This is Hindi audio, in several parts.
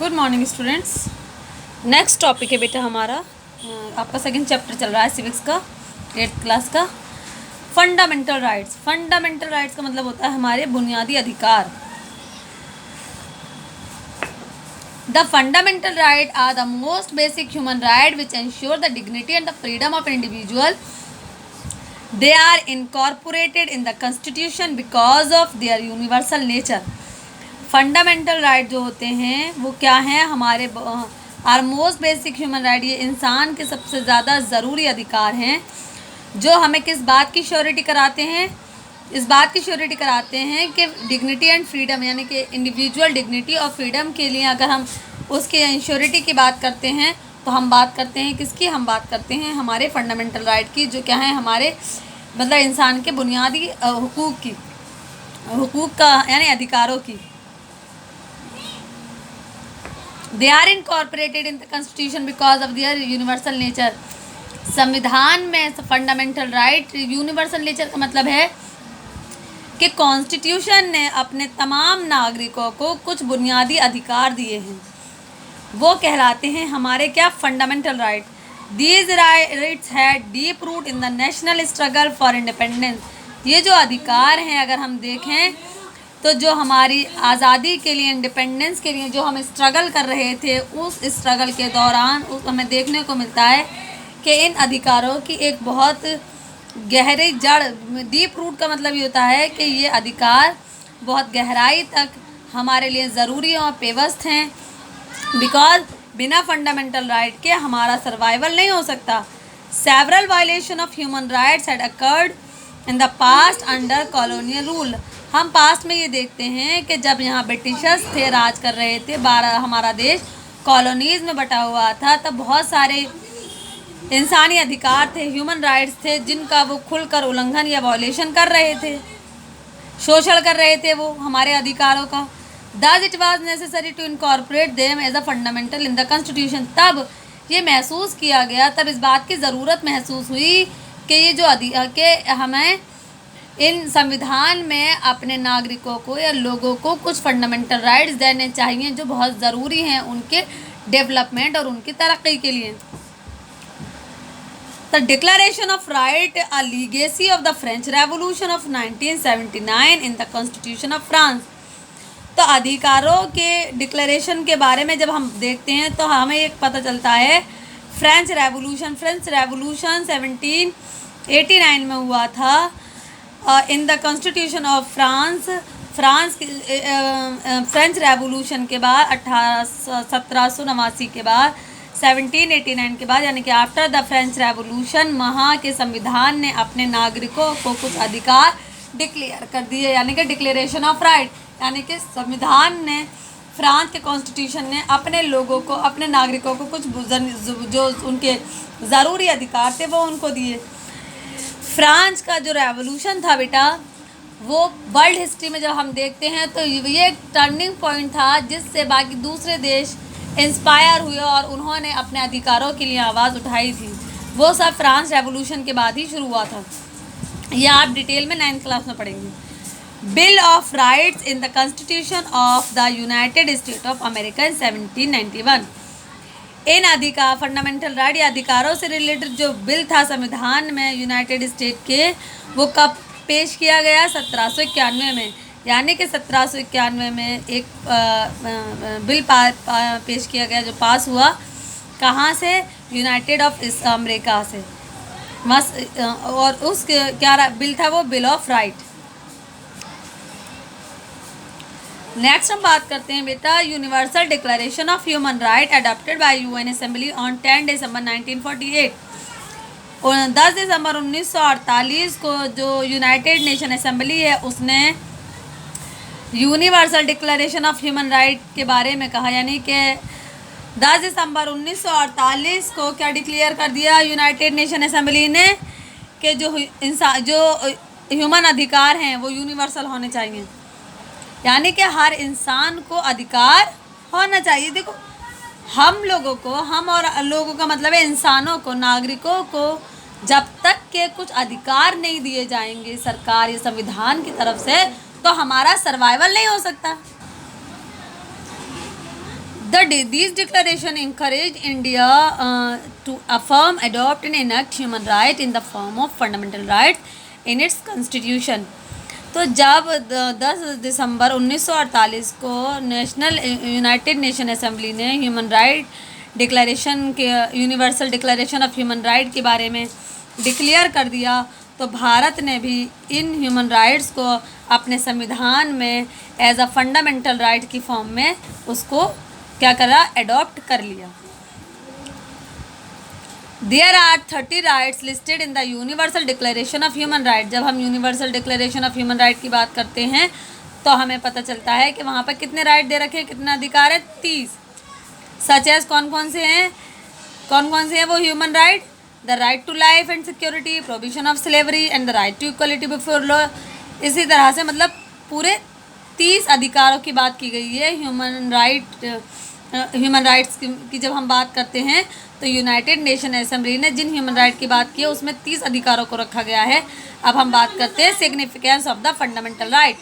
Good morning students. Next topic है बेटा हमारा आपका सेकंड चैप्टर चल रहा है सिविक्स का 8th क्लास का फंडामेंटल राइट्स। फंडामेंटल राइट्स का मतलब होता है हमारे बुनियादी अधिकार। The fundamental right are the most basic human right which ensure the dignity and the freedom of an individual. They are incorporated in the constitution because of their universal nature. Fundamental right जो होते हैं वो क्या हैं? हमारे are most basic human right, ये इंसान के सबसे ज़्यादा ज़रूरी अधिकार हैं जो हमें किस बात की श्योरिटी कराते हैं? इस बात की श्योरिटी कराते हैं कि डिग्निटी एंड फ्रीडम, यानी कि इंडिविजुअल डिग्निटी और फ्रीडम के लिए अगर हम उसके इंश्योरिटी की बात करते हैं तो हम बात करते हैं किसकी? हम बात करते हैं हमारे फंडामेंटल राइट की, जो क्या है हमारे मतलब इंसान के बुनियादी हुकूक का यानी अधिकारों की। They are incorporated in the constitution because of their universal nature. संविधान में फंडामेंटल राइट यूनिवर्सल नेचर का मतलब है कि कॉन्स्टिट्यूशन ने अपने तमाम नागरिकों को कुछ बुनियादी अधिकार दिए हैं, वो कहलाते हैं हमारे क्या? Fundamental right. These rights had deep root in the national struggle for independence. ये जो अधिकार हैं अगर हम देखें तो जो हमारी आज़ादी के लिए, इंडिपेंडेंस के लिए जो हम स्ट्रगल कर रहे थे, उस स्ट्रगल के दौरान हमें देखने को मिलता है कि इन अधिकारों की एक बहुत गहरी जड़, डीप रूट का मतलब ये होता है कि ये अधिकार बहुत गहराई तक हमारे लिए ज़रूरी और पेवस्त हैं। बिकॉज बिना फंडामेंटल राइट के हमारा सर्वाइवल नहीं हो सकता। Several violation of human rights had occurred in the past under colonial rule. हम पास्ट में ये देखते हैं कि जब यहाँ ब्रिटिशर्स थे, राज कर रहे थे, हमारा देश कॉलोनीज़ में बटा हुआ था, तब बहुत सारे इंसानी अधिकार थे, ह्यूमन राइट्स थे, जिनका वो खुलकर उल्लंघन या वॉयलेशन कर रहे थे, शोषण कर रहे थे वो हमारे अधिकारों का। Thus it was necessary to incorporate them as a fundamental in the constitution। तब ये महसूस किया गया, तब इस बात की ज़रूरत महसूस हुई कि ये जो कि हमें इन संविधान में अपने नागरिकों को या लोगों को कुछ फंडामेंटल राइट्स देने चाहिए जो बहुत ज़रूरी हैं उनके डेवलपमेंट और उनकी तरक्की के लिए। The declaration of right a legacy of the French revolution of 1979 in the constitution of France. तो अधिकारों के डिक्लेरेशन के बारे में जब हम देखते हैं तो हमें एक पता चलता है फ्रेंच रेवोल्यूशन 1789 में हुआ था। इन the constitution of France French revolution के बाद 1789 के बाद 1789 के बाद, यानी कि आफ्टर द फ्रेंच रेवोल्यूशन, वहाँ के संविधान ने अपने नागरिकों को कुछ अधिकार डिक्लेयर कर दिए, यानी कि डिक्लेरेशन ऑफ राइट, यानी कि संविधान ने, फ्रांस के कॉन्स्टिट्यूशन ने अपने लोगों को, अपने नागरिकों को कुछ जो उनके ज़रूरी अधिकार थे वो उनको दिए। फ्रांस का जो रेवोल्यूशन था बेटा, वो वर्ल्ड हिस्ट्री में जब हम देखते हैं तो ये एक टर्निंग पॉइंट था जिससे बाकी दूसरे देश इंस्पायर हुए और उन्होंने अपने अधिकारों के लिए आवाज़ उठाई थी। वो सब फ्रांस रेवोल्यूशन के बाद ही शुरू हुआ था। ये आप डिटेल में 9th क्लास में पढ़ेंगे। Bill of rights in the constitution of the United State of America in 1791। इन अधिकार फंडामेंटल राइट या अधिकारों से रिलेटेड जो बिल था संविधान में यूनाइटेड स्टेट के, वो कब पेश किया गया? 1791 में, यानी कि 1791 में एक बिल पेश किया गया जो पास हुआ कहाँ से? यूनाइटेड ऑफ अमेरिका से। और उस क्या बिल था वो? Bill of right. नेक्स्ट हम बात करते हैं बेटा universal declaration of human right adopted by UN assembly on 10 दिसंबर 1948। 10 दिसंबर 1948 को जो यूनाइटेड नेशन असेंबली है उसने universal declaration of human right के बारे में कहा, यानी कि 10 दिसंबर 1948 को क्या डिक्लेयर कर दिया यूनाइटेड नेशन असेंबली ने कि जो ह्यूमन अधिकार हैं वो यूनिवर्सल होने चाहिए, यानी कि हर इंसान को अधिकार होना चाहिए। देखो हम लोगों को, हम और लोगों का मतलब है इंसानों को, नागरिकों को जब तक के कुछ अधिकार नहीं दिए जाएंगे सरकार या संविधान की तरफ से तो हमारा सर्वाइवल नहीं हो सकता। These declaration encourage India to affirm, adopt and enact human right in the form of fundamental rights in its constitution. तो जब 10 दिसंबर 1948 को नेशनल यूनाइटेड नेशन असेंबली ने ह्यूमन राइट डिक्लेरेशन के universal declaration of human right के बारे में डिक्लेयर कर दिया, तो भारत ने भी इन ह्यूमन राइट्स को अपने संविधान में एज अ फंडामेंटल राइट की फॉर्म में उसको क्या करा, एडॉप्ट कर लिया। There are 30 rights listed in the universal declaration of human right. जब हम universal declaration of human right की बात करते हैं तो हमें पता चलता है कि वहाँ पर कितने राइट दे रखे हैं, कितना अधिकार है, 30। सच एज कौन कौन से हैं वो human right? The right to life and security, provision of slavery and the right to equality before law. इसी तरह से मतलब पूरे 30 अधिकारों की बात की गई है। ह्यूमन राइट्स की जब हम बात करते हैं तो यूनाइटेड नेशन असेंबली ने जिन ह्यूमन राइट की बात की है उसमें 30 अधिकारों को रखा गया है। अब हम बात करते हैं significance of the fundamental right.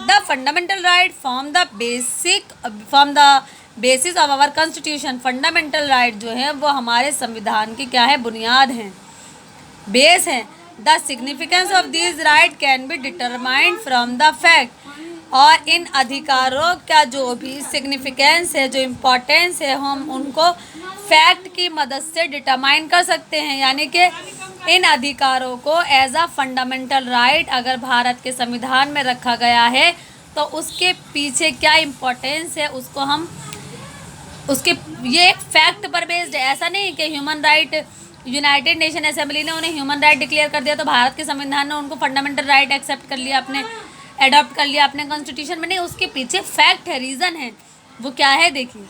The fundamental right form the basis of our constitution. Fundamental right जो है वो हमारे संविधान की क्या है, बुनियाद हैं, बेस हैं। The significance of this right can be determined from the fact. और इन अधिकारों का जो भी सिग्निफिकेंस है, जो इम्पोर्टेंस है, हम उनको फैक्ट की मदद से डिटरमाइन कर सकते हैं। यानी कि इन अधिकारों को एज अ फंडामेंटल राइट अगर भारत के संविधान में रखा गया है तो उसके पीछे क्या इम्पोर्टेंस है उसको हम ये एक फैक्ट पर बेस्ड है। ऐसा नहीं कि human right United nation assembly ने उन्हें ह्यूमन राइट डिक्लेयर कर दिया तो भारत के संविधान ने उनको फंडामेंटल राइट एक्सेप्ट कर लिया, अपने एडॉप्ट कर लिया अपने कॉन्स्टिट्यूशन में। नहीं, उसके पीछे फैक्ट है, रीज़न है। वो क्या है देखिए,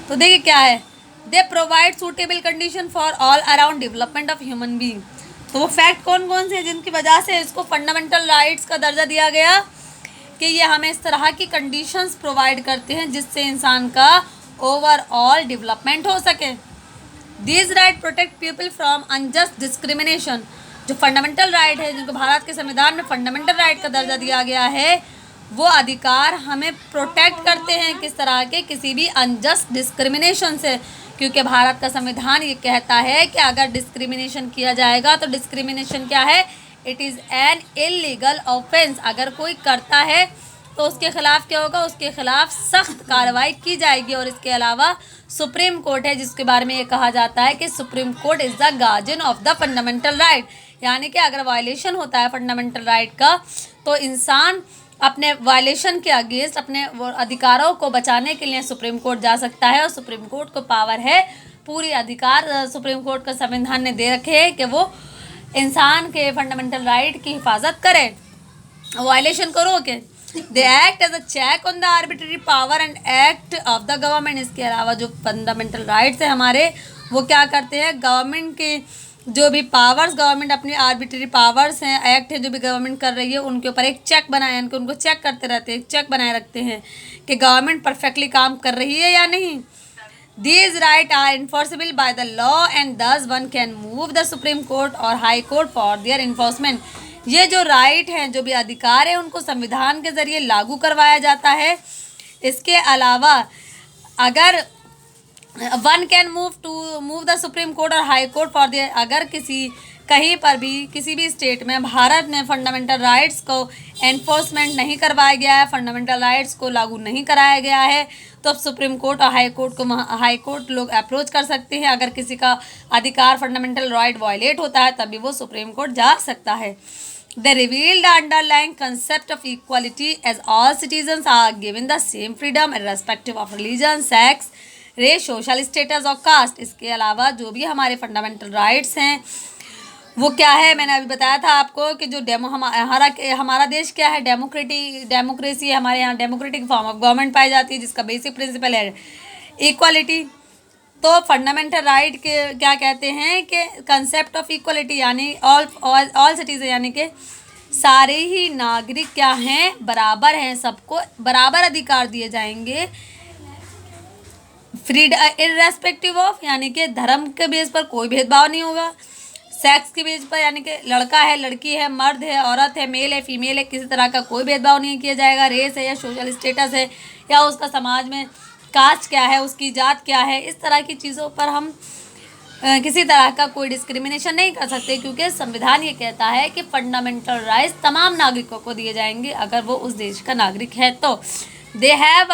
तो देखिए क्या है। They provide suitable condition for all around development of human being. तो वो फैक्ट कौन कौन से हैं जिनकी वजह से इसको फंडामेंटल राइट्स का दर्जा दिया गया कि ये हमें इस तरह की कंडीशंस प्रोवाइड करते हैं जिससे इंसान का ओवरऑल डेवलपमेंट हो सके। These right protect people from unjust discrimination. जो फंडामेंटल राइट है, जिनको भारत के संविधान में फंडामेंटल राइट का दर्जा दिया गया है, वो अधिकार हमें प्रोटेक्ट करते हैं किस तरह के, किसी भी अनजस्ट डिस्क्रिमिनेशन से। क्योंकि भारत का संविधान ये कहता है कि अगर डिस्क्रिमिनेशन किया जाएगा तो डिस्क्रिमिनेशन क्या है, it is an illegal offence. अगर कोई करता है तो उसके खिलाफ क्या होगा, उसके खिलाफ सख्त कार्रवाई की जाएगी। और इसके अलावा सुप्रीम कोर्ट है जिसके बारे में ये कहा जाता है कि supreme court is the guardian of the fundamental right. यानी कि अगर वायलेशन होता है फंडामेंटल राइट का तो इंसान अपने वायलेशन के अगेंस्ट अपने अधिकारों को बचाने के लिए सुप्रीम कोर्ट जा सकता है। और सुप्रीम कोर्ट को पावर है, पूरी अधिकार सुप्रीम कोर्ट का संविधान ने दे रखे हैं कि वो इंसान के फंडामेंटल राइट की हिफाजत करे। वायलेशन करो के they act as a check on the arbitrary power and act of the government. इसके अलावा जो फंडामेंटल राइट्स है हमारे, वो क्या करते हैं, गवर्नमेंट के जो भी पावर्स, गवर्नमेंट अपनी आर्बिट्ररी पावर्स हैं, एक्ट है जो भी गवर्नमेंट कर रही है, उनके ऊपर एक चेक बनाए, उनको चेक करते रहते हैं, एक चेक बनाए रखते हैं कि गवर्नमेंट परफेक्टली काम कर रही है या नहीं। These rights are enforceable by the law and thus one can move the Supreme Court और High Court for their enforcement। ये जो राइट हैं, जो भी अधिकार है, उनको संविधान के ज़रिए लागू करवाया जाता है। इसके अलावा अगर one can move the supreme court और हाई कोर्ट फॉर देयर, अगर कहीं पर भी किसी भी स्टेट में भारत में फंडामेंटल राइट्स को एनफोर्समेंट नहीं करवाया गया है, फंडामेंटल राइट्स को लागू नहीं कराया गया है, तो अब सुप्रीम कोर्ट और हाई कोर्ट लोग अप्रोच कर सकते हैं। अगर किसी का अधिकार फंडामेंटल राइट वायलेट होता है तभी वो सुप्रीम कोर्ट जा सकता है। They reveal the underlying concept of equality as all citizens are given the same freedom irrespective of religion, sex, race, social status और कास्ट। इसके अलावा जो भी हमारे फंडामेंटल राइट्स हैं वो क्या है, मैंने अभी बताया था आपको कि जो हमारा देश क्या है, डेमोक्रेसी है। हमारे यहाँ डेमोक्रेटिक फॉर्म ऑफ गवर्नमेंट पाई जाती है जिसका बेसिक प्रिंसिपल है इक्वालिटी। तो फंडामेंटल राइट के क्या कहते हैं कि कंसेप्ट ऑफ इक्वालिटी, यानी ऑल सिटीजन, यानी कि सारे ही नागरिक क्या हैं, बराबर हैं, सबको बराबर अधिकार दिए जाएंगे। फ्रीडम इर्रेस्पेक्टिव ऑफ, यानी कि धर्म के बेस पर कोई भेदभाव नहीं होगा। सेक्स के बेस पर, यानी कि लड़का है, लड़की है, मर्द है, औरत है, मेल है, फीमेल है, किसी तरह का कोई भेदभाव नहीं किया जाएगा। रेस है या सोशल स्टेटस है या उसका समाज में कास्ट क्या है, उसकी जात क्या है, इस तरह की चीज़ों पर हम किसी तरह का कोई डिस्क्रिमिनेशन नहीं कर सकते, क्योंकि संविधान ये कहता है कि फंडामेंटल राइट्स तमाम नागरिकों को दिए जाएंगे अगर वो उस देश का नागरिक है तो। They have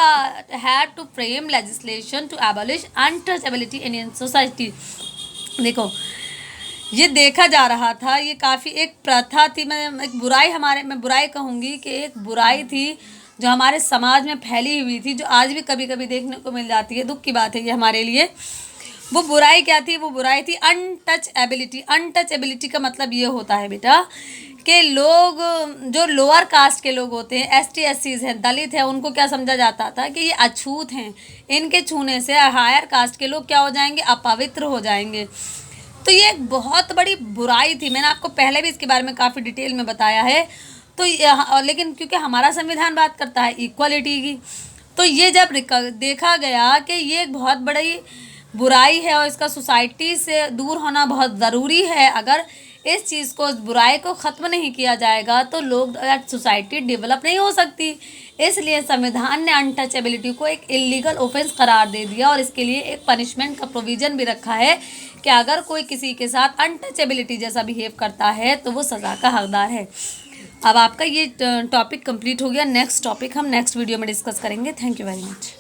had to frame legislation to abolish untouchability in Indian society. देखो, ये देखा जा रहा था, ये काफ़ी एक प्रथा थी, मैं एक बुराई, मैं बुराई कहूँगी कि एक बुराई थी जो हमारे समाज में फैली हुई थी, जो आज भी कभी कभी देखने को मिल जाती है। दुख की बात है ये हमारे लिए। वो बुराई क्या थी? वो बुराई थी अनटचेबिलिटी। अनटचेबिलिटी का मतलब ये होता है बेटा कि लोग जो लोअर कास्ट के लोग होते हैं, ST SCs हैं, दलित हैं, उनको क्या समझा जाता था कि ये अछूत हैं, इनके छूने से हायर कास्ट के लोग क्या हो जाएंगे? अपवित्र हो जाएंगे। तो ये एक बहुत बड़ी बुराई थी। मैंने आपको पहले भी इसके बारे में काफ़ी डिटेल में बताया है। तो लेकिन क्योंकि हमारा संविधान बात करता है इक्वालिटी की, तो ये जब देखा गया कि ये एक बहुत बड़ी बुराई है और इसका सोसाइटी से दूर होना बहुत ज़रूरी है, अगर इस चीज़ को, इस बुराई को ख़त्म नहीं किया जाएगा तो लोग, सोसाइटी डेवलप नहीं हो सकती। इसलिए संविधान ने अनटचेबिलिटी को एक इलीगल ऑफेंस करार दे दिया और इसके लिए एक पनिशमेंट का प्रोविज़न भी रखा है कि अगर कोई किसी के साथ अनटचेबिलिटी जैसा बिहेव करता है तो वो सज़ा का हकदार है। अब आपका ये टॉपिक कंप्लीट हो गया। नेक्स्ट टॉपिक हम नेक्स्ट वीडियो में डिस्कस करेंगे। Thank you very much.